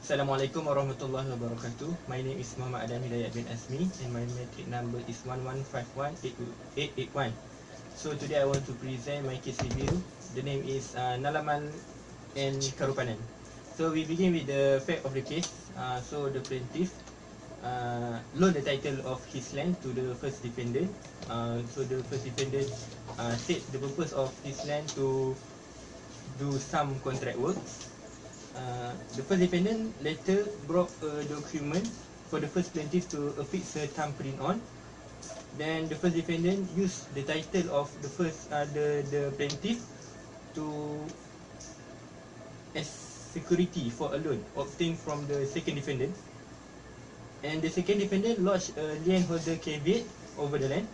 Assalamualaikum warahmatullahi wabarakatuh. My name is Muhammad Adam Hidayat bin Asmi and my matric number is 11518881. So today I want to present my case review. The name is Nalaman and Karupanan. So we begin with the fact of the case. So the plaintiff loan the title of his land to the first defendant. So the first defendant said the purpose of his land to do some contract works. The first defendant later brought a document for the first plaintiff to affix her thumbprint on. Then the first defendant used the title of the plaintiff to as security for a loan obtained from the second defendant. And the second defendant lodged a landholder caveat over the land.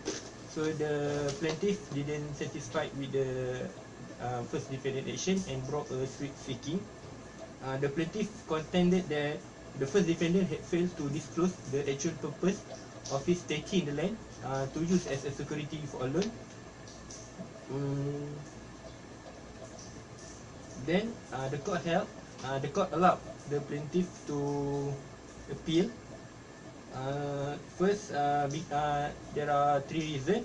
So the plaintiff didn't satisfied with the first defendant action and brought a suit seeking. The plaintiff contended that the first defendant had failed to disclose the actual purpose of his taking the land to use as a security for a loan. Then the court allowed the plaintiff to appeal. First, there are three reasons.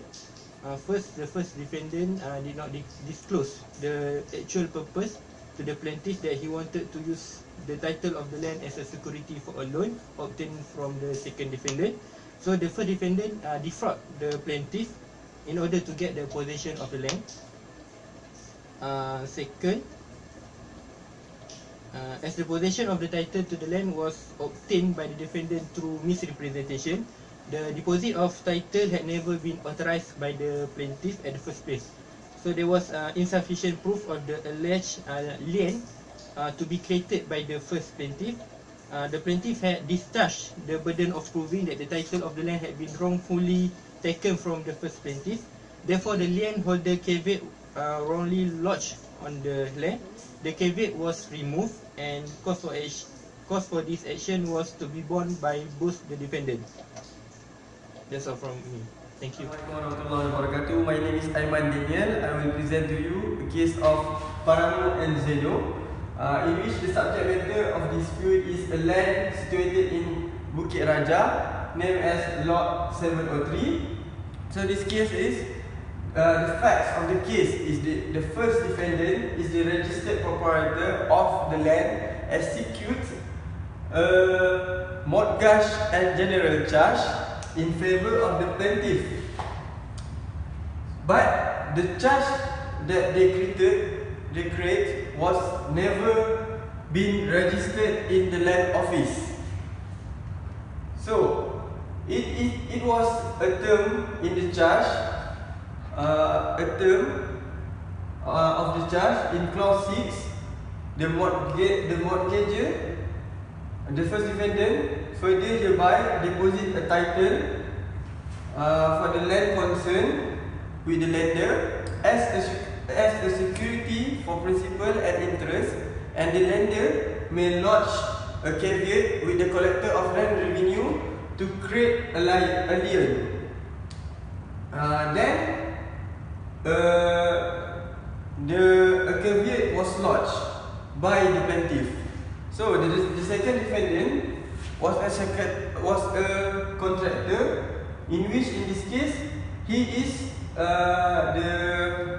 First, the first defendant did not disclose the actual purpose to the plaintiff that he wanted to use the title of the land as a security for a loan obtained from the second defendant. So the first defendant defraud the plaintiff in order to get the possession of the land. Second, as the possession of the title to the land was obtained by the defendant through misrepresentation, the deposit of title had never been authorized by the plaintiff at the first place. So there was insufficient proof of the alleged land to be created by the first plaintiff. The plaintiff had discharged the burden of proving that the title of the land had been wrongfully taken from the first plaintiff. Therefore, the landholder caveat wrongly lodged on the land. The caveat was removed, and cost for this action was to be borne by both the defendant. That's all from me. Thank you. Assalamualaikum warahmatullahi wabarakatuh. My name is Aiman Daniel. I will present to you the case of Paramo and Zedo, in which the subject matter of dispute is a land situated in Bukit Raja, named as Lot 703. So this case is, the facts of the case is the first defendant is the registered proprietor of the land, executes a mortgage and general charge in favor of the plaintiff, but the charge that they create was never been registered in the land office. So it was a term in the charge, of the charge in clause 6. The mortgager, the first defendant, further hereby deposit a title for the land concerned with the lender as a security for principal and interest, and the lender may lodge a caveat with the collector of land revenue to create a lien. Then a caveat was lodged by the plaintiff. So the second defendant was a contractor, in which in this case he is the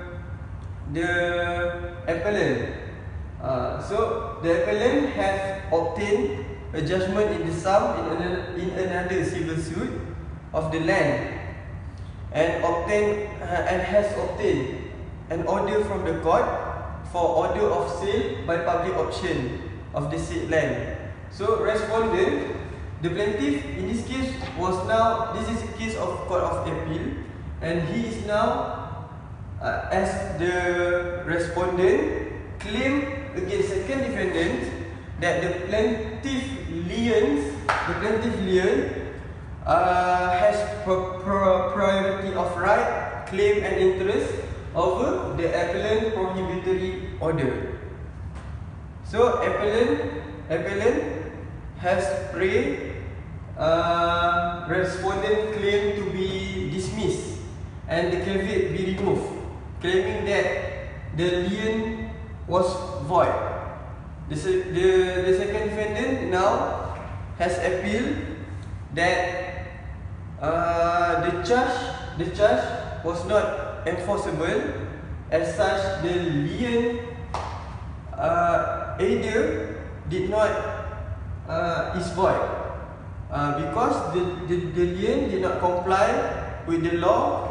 appellant. So the appellant has obtained a judgment in the sum in another civil suit of the land, and has obtained an order from the court for order of sale by public auction of the said land. So respondent, the plaintiff in this case this is a case of court of appeal, and he is now as the respondent claim against second defendant that the plaintiff lien has priority of right, claim and interest over the appellant prohibitory order. So appellant has prayed respondent claim to be dismissed and the caveat be removed, claiming that the lien was void. The second defendant now now has appealed that the charge was not enforceable. As such, the lien either did not is void because the lien did not comply with the law,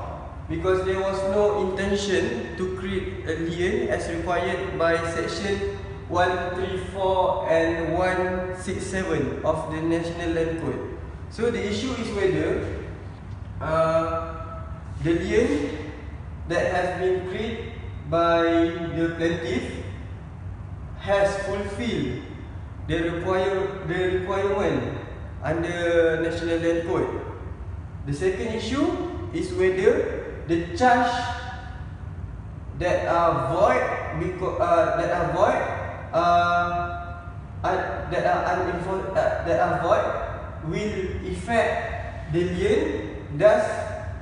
because there was no intention to create a lien as required by section 134 and 167 of the National Land Code. So the issue is whether the lien that has been created by the plaintiff has fulfilled the requirement under National Land Code. The second issue is whether the charge that are void will affect the lien, thus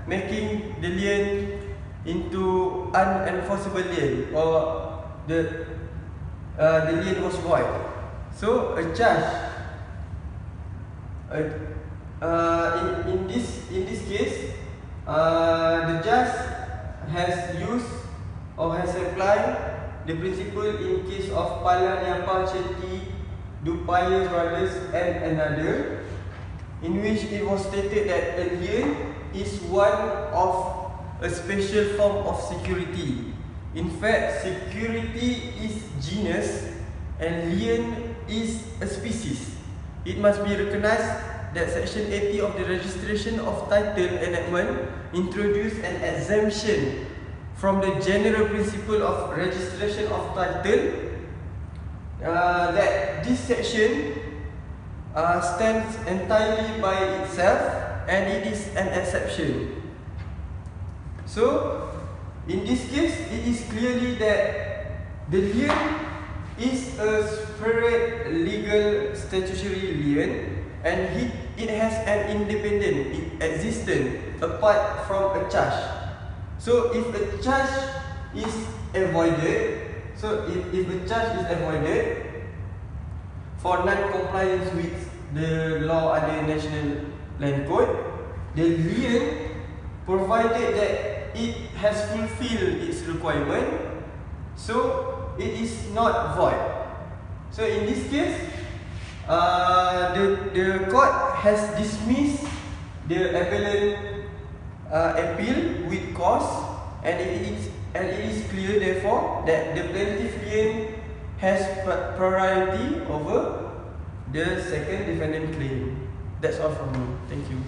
making the lien into unenforceable lien, or the lien was void. So a charge in this case, the judge has used or has applied the principle in case of Palaniappa Chetty Dupaya Brothers and another, in which it was stated that a lien is one of a special form of security. In fact, security is genus and lien is a species. It must be recognized that Section 80 of the Registration of Title Enactment introduced an exemption from the general principle of registration of title, that this section stands entirely by itself and it is an exception. So, in this case, it is clearly that the lien is a separate legal statutory lien, and it has an independent existence apart from a charge. So if a charge is avoided, for non-compliance with the law under National Land Code, the lien, provided that it has fulfilled its requirement, so it is not void. So in this case, the court has dismissed the appellant appeal with cause, and it is clear therefore that the plaintiff lien has priority over the second defendant claim. That's all from me. Thank you.